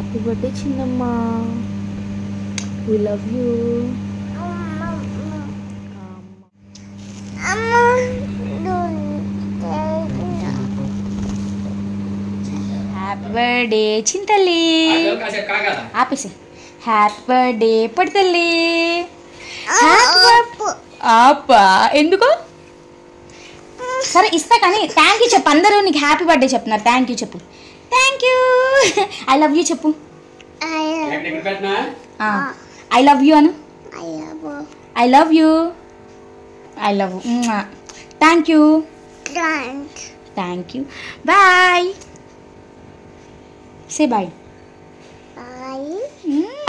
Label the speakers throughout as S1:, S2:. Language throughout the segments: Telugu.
S1: హ్యాపీ బర్త్డే చిన్నమ్మ. We love you. Happy birthday చింతల్లి. ఆపేసి. Happy birthday పడతల్లి. ఆపా ఎందుకు? సరే ఇస్తా కానీ థ్యాంక్ యూ చెప్పు. అందరూ నీకు హ్యాపీ బర్త్డే చెప్తున్నారు. థ్యాంక్ యూ చెప్పు. Thank you. I love you చెప్పు. ఐ లవ్ యూ అను. I love you. I love thank you. Thank you. Bye. Say bye.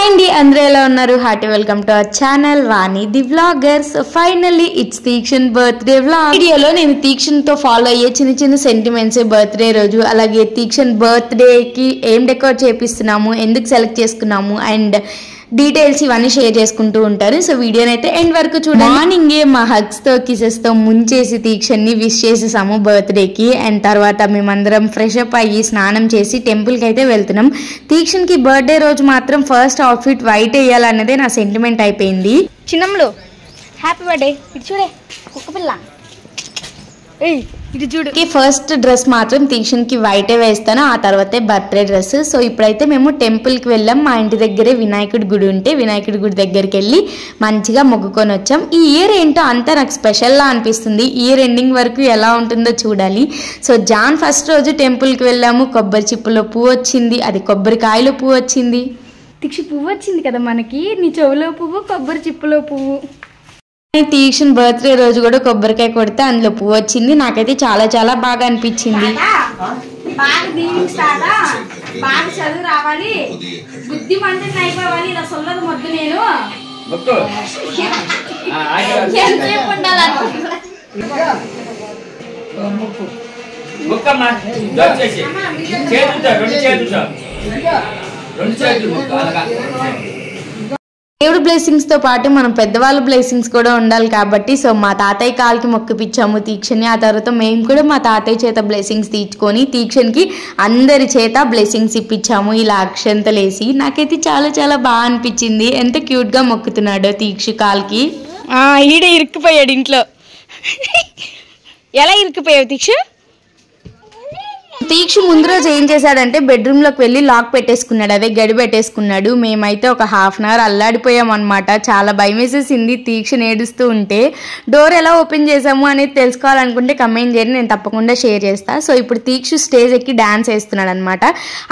S1: అండి అందరూ ఎలా ఉన్నారు? Hearty welcome to our channel Vani the vloggers. Finally it's Teekshan birthday vlog. వీడియోలో నేను తీక్షన్ తో ఫాలో అయ్యే చిన్న చిన్న సెంటిమెంట్స్, బర్త్డే రోజు, అలాగే తీక్షన్ బర్త్డేకి ఏం డెకోర్ చేపిస్తున్నాము, ఎందుకు సెలెక్ట్ చేసుకున్నాము అండ్ డీటెయిల్స్ ఇవన్నీ షేర్ చేసుకుంటూ ఉంటారు. సో వీడియోని అయితే ఎండ్ వరకు చూడండి. మార్నింగే మా హగ్స్తో కిసెస్తో ముంచేసి తీక్షన్ని విష్ చేసేసాము బర్త్డేకి. అండ్ తర్వాత మేమందరం ఫ్రెష్ అప్ అయ్యి స్నానం చేసి టెంపుల్కి అయితే వెళ్తున్నాం. తీక్షన్కి బర్త్డే రోజు మాత్రం ఫస్ట్ అవుట్ఫిట్ వైట్ వేయాలన్నదే నా సెంటిమెంట్ అయిపోయింది. చిన్నమ్ములు హ్యాపీ బర్త్డే. ఇటు చూడే కుక్కపిల్ల. ఇటు చూడు. ఫస్ట్ డ్రెస్ మాత్రం తీక్షన్కి వైటే వేస్తాను, ఆ తర్వాతే బర్త్డే డ్రెస్. సో ఇప్పుడైతే మేము టెంపుల్కి వెళ్ళాం. మా ఇంటి దగ్గరే వినాయకుడి గుడి ఉంటే వినాయకుడి గుడి దగ్గరికి వెళ్ళి మంచిగా మొక్కుకొని వచ్చాం. ఈ ఇయర్ ఏంటో అంతా నాకు స్పెషల్లా అనిపిస్తుంది. ఇయర్ ఎండింగ్ వరకు ఎలా ఉంటుందో చూడాలి. సో జాన్ ఫస్ట్ రోజు టెంపుల్కి వెళ్ళాము. కొబ్బరి చిప్పులో పువ్వు వచ్చింది, అది కొబ్బరికాయలో పువ్వు వచ్చింది. తీక్ష పువ్వు వచ్చింది కదా మనకి. నీ చెవులో పువ్వు, కొబ్బరి చిప్పులో పువ్వు. తీక్షన్ బర్త్డే రోజు కూడా కొబ్బరికాయ కొడితే అందులో పువ్వు వచ్చింది. నాకైతే చాలా చాలా బాగా అనిపించింది. బాగా దీవిస్తాడా, బాగా చదువు రావాలి, బుద్ధి మంటని అయిపోవాలి. ఇలా సొల్లదు మొద్దు నేను ఎంతసేపు ఉండాలనుకుంటున్నా. దేవుడు బ్లెస్సింగ్స్ తో పాటు మనం పెద్దవాళ్ళ బ్లెస్సింగ్స్ కూడా ఉండాలి కాబట్టి సో మా తాతయ్య కాలికి మొక్కిపిచ్చాము తీక్షని. ఆ తర్వాత మేము కూడా మా తాతయ్య చేత బ్లెస్సింగ్స్ తీర్చుకొని తీక్షన్కి అందరి చేత బ్లెస్సింగ్స్ ఇప్పించాము ఇలా అక్షంతలేసి. నాకైతే చాలా చాలా బాగా అనిపించింది. ఎంత క్యూట్ గా మొక్కుతున్నాడో తీక్ష కాలికి. ఈడే ఇరుక్కుపోయాడు ఇంట్లో. ఎలా ఇరుక్కుపోయావు తీక్ష? తీక్ష ముందు రోజు ఏం చేశాడంటే బెడ్రూమ్లోకి వెళ్ళి లాక్ పెట్టేసుకున్నాడు, అదే గడి పెట్టేసుకున్నాడు. మేమైతే ఒక హాఫ్ అన్ అవర్ అల్లాడిపోయాం అనమాట. చాలా భయం వేసేసింది తీక్ష ఏడుస్తూ ఉంటే. డోర్ ఎలా ఓపెన్ చేసాము అనేది తెలుసుకోవాలనుకుంటే కమెంట్ చేయండి, నేను తప్పకుండా షేర్ చేస్తా. సో ఇప్పుడు తీక్ష స్టేజ్ ఎక్కి డాన్స్ వేస్తున్నాడు అనమాట.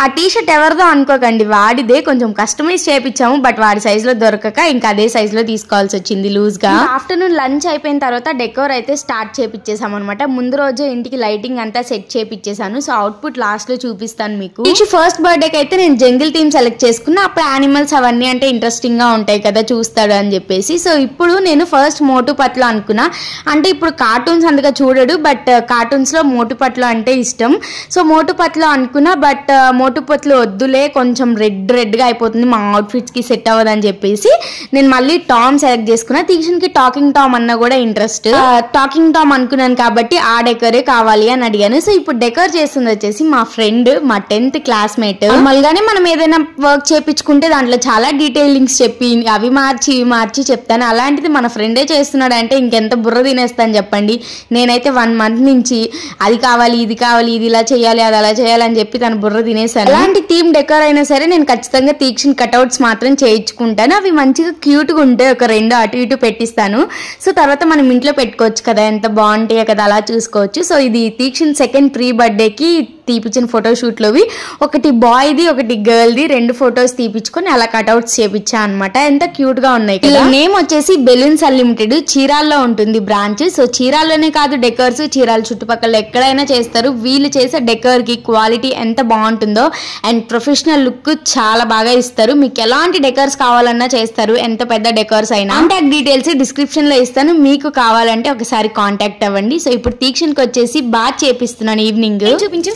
S1: ఆ టీషర్ట్ ఎవరిదో అనుకోకండి, వాడిదే. కొంచెం కస్టమైజ్ చేయించాము బట్ వాడి సైజులో దొరకక ఇంకా అదే సైజులో తీసుకోవాల్సి వచ్చింది లూజ్గా. ఆఫ్టర్నూన్ లంచ్ అయిపోయిన తర్వాత డెకోర్ అయితే స్టార్ట్ చేపించేసాం అనమాట. ముందు రోజు ఇంటికి లైటింగ్ అంతా సెట్ చేపించేసాను. సో అవుట్పుట్ లాస్ట్ లో చూపిస్తాను మీకు. ఫస్ట్ బర్త్డేకి అయితే నేను జంగిల్ థీమ్ సెలెక్ట్ చేసుకున్నా. అప్పుడు యానిమల్స్ అవన్నీ అంటే ఇంట్రెస్టింగ్ గా ఉంటాయి కదా చూస్తాడు అని చెప్పేసి. సో ఇప్పుడు నేను ఫస్ట్ మోటు పట్లు అనుకున్నా. అంటే ఇప్పుడు కార్టూన్స్ అందుగా చూడడు బట్ కార్టూన్స్ లో మోటు పట్లు అంటే ఇష్టం. సో మోటు పట్లు అనుకున్నా బట్ మోటు పట్లు వద్దులే, కొంచెం రెడ్ గా అయిపోతుంది, మా అవుట్ఫిట్స్ కి సెట్ అవ్వదు అని చెప్పేసి నేను మళ్ళీ టామ్ సెలెక్ట్ చేసుకున్నా. తీక్షన్కి టాకింగ్ టామ్ అన్న కూడా ఇంట్రెస్ట్. టాకింగ్ టామ్ అనుకున్నాను కాబట్టి ఆ డెకరే కావాలి అని అడిగాను. సో ఇప్పుడు డెకర్ చేస్తుంది వచ్చేసి మా ఫ్రెండ్, మా 10th క్లాస్మేట్. నార్మల్గానే మనం ఏదైనా వర్క్ చేయించుకుంటే దాంట్లో చాలా డీటెయిలింగ్స్ చెప్పి అవి మార్చి ఇవి మార్చి చెప్తాను. అలాంటిది మన ఫ్రెండే చేస్తున్నాడు అంటే ఇంకెంత బుర్ర తినేస్తాను చెప్పండి. నేనైతే 1 month నుంచి అది కావాలి ఇది కావాలి, ఇది ఇలా చేయాలి అది అలా చేయాలి అని చెప్పి తన బుర్ర తినేసాను. అలాంటి థీమ్ డెకర్ అయినా సరే నేను ఖచ్చితంగా తీక్షణ కట్అవుట్స్ మాత్రం చేయించుకుంటాను. అవి మంచిగా క్యూట్ గా ఉంటే ఒక 2 అటు ఇటు పెట్టిస్తాను. సో తర్వాత మనం ఇంట్లో పెట్టుకోవచ్చు కదా, ఎంత బాగుంటాయో కదా, అలా చూసుకోవచ్చు. సో ఇది తీక్షణ సెకండ్ ప్రీ బర్త్డేకి తీపిచ్చిన ఫోటోషూట్లోవి. ఒకటి బాయ్ది ఒకటి గర్ల్ది 2 ఫొటోస్ తీపించుకొని అలా కట్అవుట్స్ చేపించా అనమాట. ఎంత క్యూట్ గా ఉన్నాయి కదా. నేమ్ వచ్చేసి బెలూన్స్ అన్లిమిటెడ్, చీరాల్లో ఉంటుంది బ్రాంచ్. సో చీరాల్లోనే కాదు డెకర్స్, చీరాల చుట్టుపక్కల ఎక్కడైనా చేస్తారు. వీళ్ళు చేసే డెకర్ కి క్వాలిటీ ఎంత బాగుంటుందో అండ్ ప్రొఫెషనల్ లుక్ చాలా బాగా ఇస్తారు. మీకు ఎలాంటి డెకర్స్ కావాలన్నా చేస్తారు, ఎంత పెద్ద డెకర్స్ అయినా. కాంటాక్ట్ డీటెయిల్స్ డిస్క్రిప్షన్ లో ఇస్తాను, మీకు కావాలంటే ఒకసారి కాంటాక్ట్ అవ్వండి. సో ఇప్పుడు తీక్షణకి వచ్చేసి బాత్ చేపిస్తున్నాను ఈవినింగ్. చూపించు,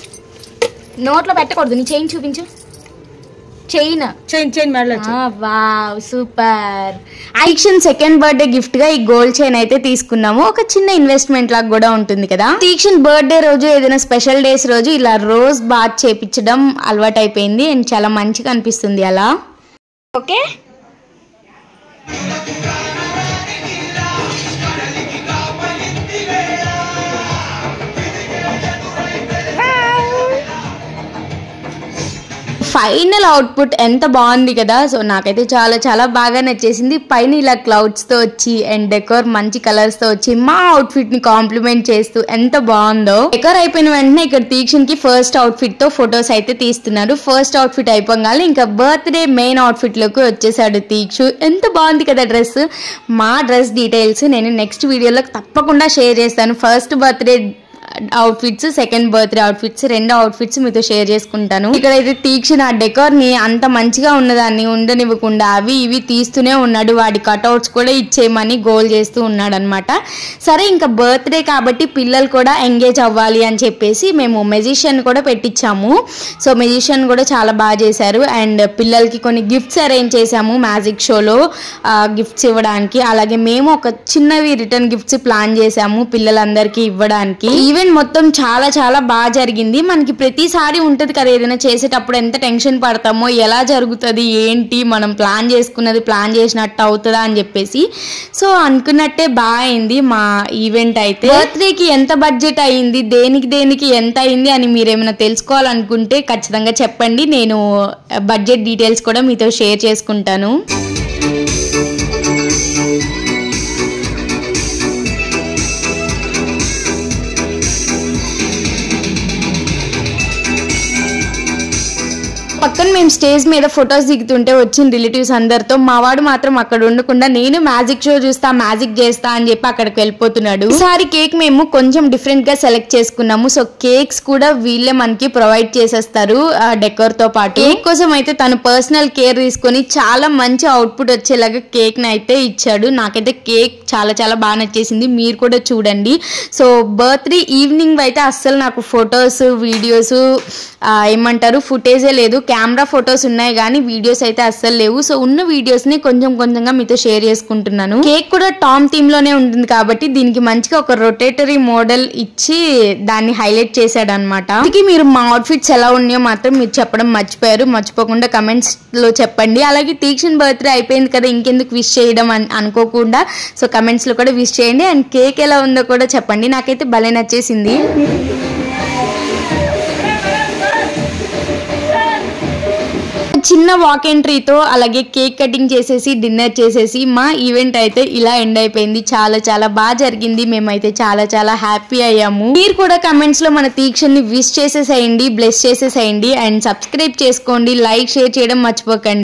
S1: నోట్లో పెట్టకూడదు, నీ చేయి చూపించు.
S2: చైన్ మెడలో
S1: wow super. Teekshan second birthday gift గా ఈ గోల్డ్ చైన్ అయితే తీసుకున్నాము. ఒక చిన్న ఇన్వెస్ట్మెంట్ లాగా కూడా ఉంటుంది కదా. తీక్షణ్ బర్త్డే రోజు ఏదైనా స్పెషల్ డేస్ రోజు ఇలా రోజ్ బాత్ చేపించడం అలవాటు అయిపోయింది అండ్ చాలా మంచిగా అనిపిస్తుంది అలా. ఓకే ఫైనల్ అవుట్పుట్ ఎంత బాగుంది కదా. సో నాకైతే చాలా చాలా బాగా నచ్చేసింది. పైన ఇలా క్లౌడ్స్ తో వచ్చి అండ్ డెకోర్ మంచి కలర్స్ తో వచ్చి మా అవుట్ఫిట్ ని కాంప్లిమెంట్ చేస్తూ ఎంత బాగుందో. డెకోర్ అయిపోయిన వెంటనే ఇక్కడ తీక్షణ్ కి ఫస్ట్ అవుట్ఫిట్ తో ఫొటోస్ అయితే తీస్తున్నారు. ఫస్ట్ అవుట్ఫిట్ అయిపోగానే ఇంకా బర్త్డే మెయిన్ అవుట్ఫిట్ లోకి వచ్చేసాడు తీక్షు. ఎంత బాగుంది కదా డ్రెస్. మా డ్రెస్ డీటెయిల్స్ నేను నెక్స్ట్ వీడియోలో తప్పకుండా షేర్ చేస్తాను. First birthday outfits, second birthday outfits, రెండు అవుట్ఫిట్స్ మీతో షేర్ చేసుకుంటాను. ఇక్కడైతే తీక్షణ్ ఆ డెకోర్ ని అంత మంచిగా ఉన్నదాన్ని ఉండనివ్వకుండా అవి ఇవి తీస్తూనే ఉన్నాడు. వాడి కట్అవుట్స్ కూడా ఇచ్చేయమని గోల్ చేస్తూ ఉన్నాడు అనమాట. సరే ఇంకా బర్త్డే కాబట్టి పిల్లలు కూడా ఎంగేజ్ అవ్వాలి అని చెప్పేసి మేము మెజిషియన్ కూడా పెట్టించాము. సో మెజిషియన్ కూడా చాలా బాగా చేశారు అండ్ పిల్లలకి కొన్ని గిఫ్ట్స్ అరేంజ్ చేశాము మ్యాజిక్ షోలో గిఫ్ట్స్ ఇవ్వడానికి. అలాగే మేము ఒక చిన్నవి రిటర్న్ గిఫ్ట్స్ ప్లాన్ చేశాము పిల్లలందరికీ ఇవ్వడానికి. ఈవెంట్ మొత్తం చాలా చాలా బాగా జరిగింది. మనకి ప్రతిసారి ఉంటది కదా ఏదైనా చేసేటప్పుడు ఎంత టెన్షన్ పడతామో, ఎలా జరుగుతుంది ఏంటి, మనం ప్లాన్ చేసుకున్నది ప్లాన్ చేసినట్టు అవుతుందా అని చెప్పేసి. సో అనుకున్నట్టే బాగా అయింది మా ఈవెంట్ అయితే. బర్త్డేకి ఎంత బడ్జెట్ అయింది, దేనికి ఎంత అయింది అని మీరు ఏమైనా తెలుసుకోవాలనుకుంటే ఖచ్చితంగా చెప్పండి. నేను బడ్జెట్ డీటెయిల్స్ కూడా మీతో షేర్ చేసుకుంటాను. పక్కన మేము స్టేజ్ మీద ఫొటోస్ దిగుతుంటే వచ్చిన రిలేటివ్స్ అందరితో మా వాడు మాత్రం అక్కడ ఉండకుండా నేను మ్యాజిక్ షో చూస్తా మ్యాజిక్ చేస్తా అని చెప్పి అక్కడికి వెళ్ళిపోతున్నాడు. ఈసారి కేక్ మేము కొంచెం డిఫరెంట్ గా సెలెక్ట్ చేసుకున్నాము. సో కేక్స్ కూడా వీళ్ళే మనకి ప్రొవైడ్ చేసేస్తారు డెకోర్ తో పాటు. కేక్ కోసం అయితే తను పర్సనల్ కేర్ తీసుకొని చాలా మంచి అవుట్పుట్ వచ్చేలాగా కేక్ ని అయితే ఇచ్చాడు. నాకైతే కేక్ చాలా చాలా బాగా నచ్చేసింది. మీరు కూడా చూడండి. సో బర్త్డే ఈవినింగ్ అయితే అస్సలు నాకు ఫొటోస్ వీడియోస్ ఏమంటారు ఫుటేజే లేదు. కెమెరా ఫొటోస్ ఉన్నాయి కానీ వీడియోస్ అయితే అస్సలు లేవు. సో ఉన్న వీడియోస్ ని కొంచెం కొంచెంగా మీతో షేర్ చేసుకుంటున్నాను. కేక్ కూడా టామ్ థీమ్ లోనే ఉంటుంది కాబట్టి దీనికి మంచిగా ఒక రొటేటరీ మోడల్ ఇచ్చి దాన్ని హైలైట్ చేశాడు అనమాట. అందుకే మీరు మా అవుట్ఫిట్స్ ఎలా ఉన్నాయో మాత్రం మీరు చెప్పడం మర్చిపోయారు. మర్చిపోకుండా కమెంట్స్ లో చెప్పండి. అలాగే తీక్షణ్ బర్త్డే అయిపోయింది కదా ఇంకెందుకు విష్ చేయడం అనుకోకుండా సో కమెంట్స్ లో కూడా విష్ చేయండి. అండ్ కేక్ ఎలా ఉందో కూడా చెప్పండి. నాకైతే భలే నచ్చేసింది. చిన్న వాక్ ఎంట్రీతో అలాగే కేక్ కటింగ్ చేసేసి డిన్నర్ చేసేసి మా ఈవెంట్ అయితే ఇలా ఎండ్ అయిపోయింది. చాలా చాలా బాగా జరిగింది. మేమైతే చాలా చాలా హ్యాపీ అయ్యాము. మీరు కూడా కమెంట్స్ లో మన తీక్షణ్ ని విష్ చేసేసేయండి, బ్లెస్ చేసేసేయండి అండ్ సబ్స్క్రైబ్ చేసుకోండి, లైక్ షేర్ చేయడం మర్చిపోకండి.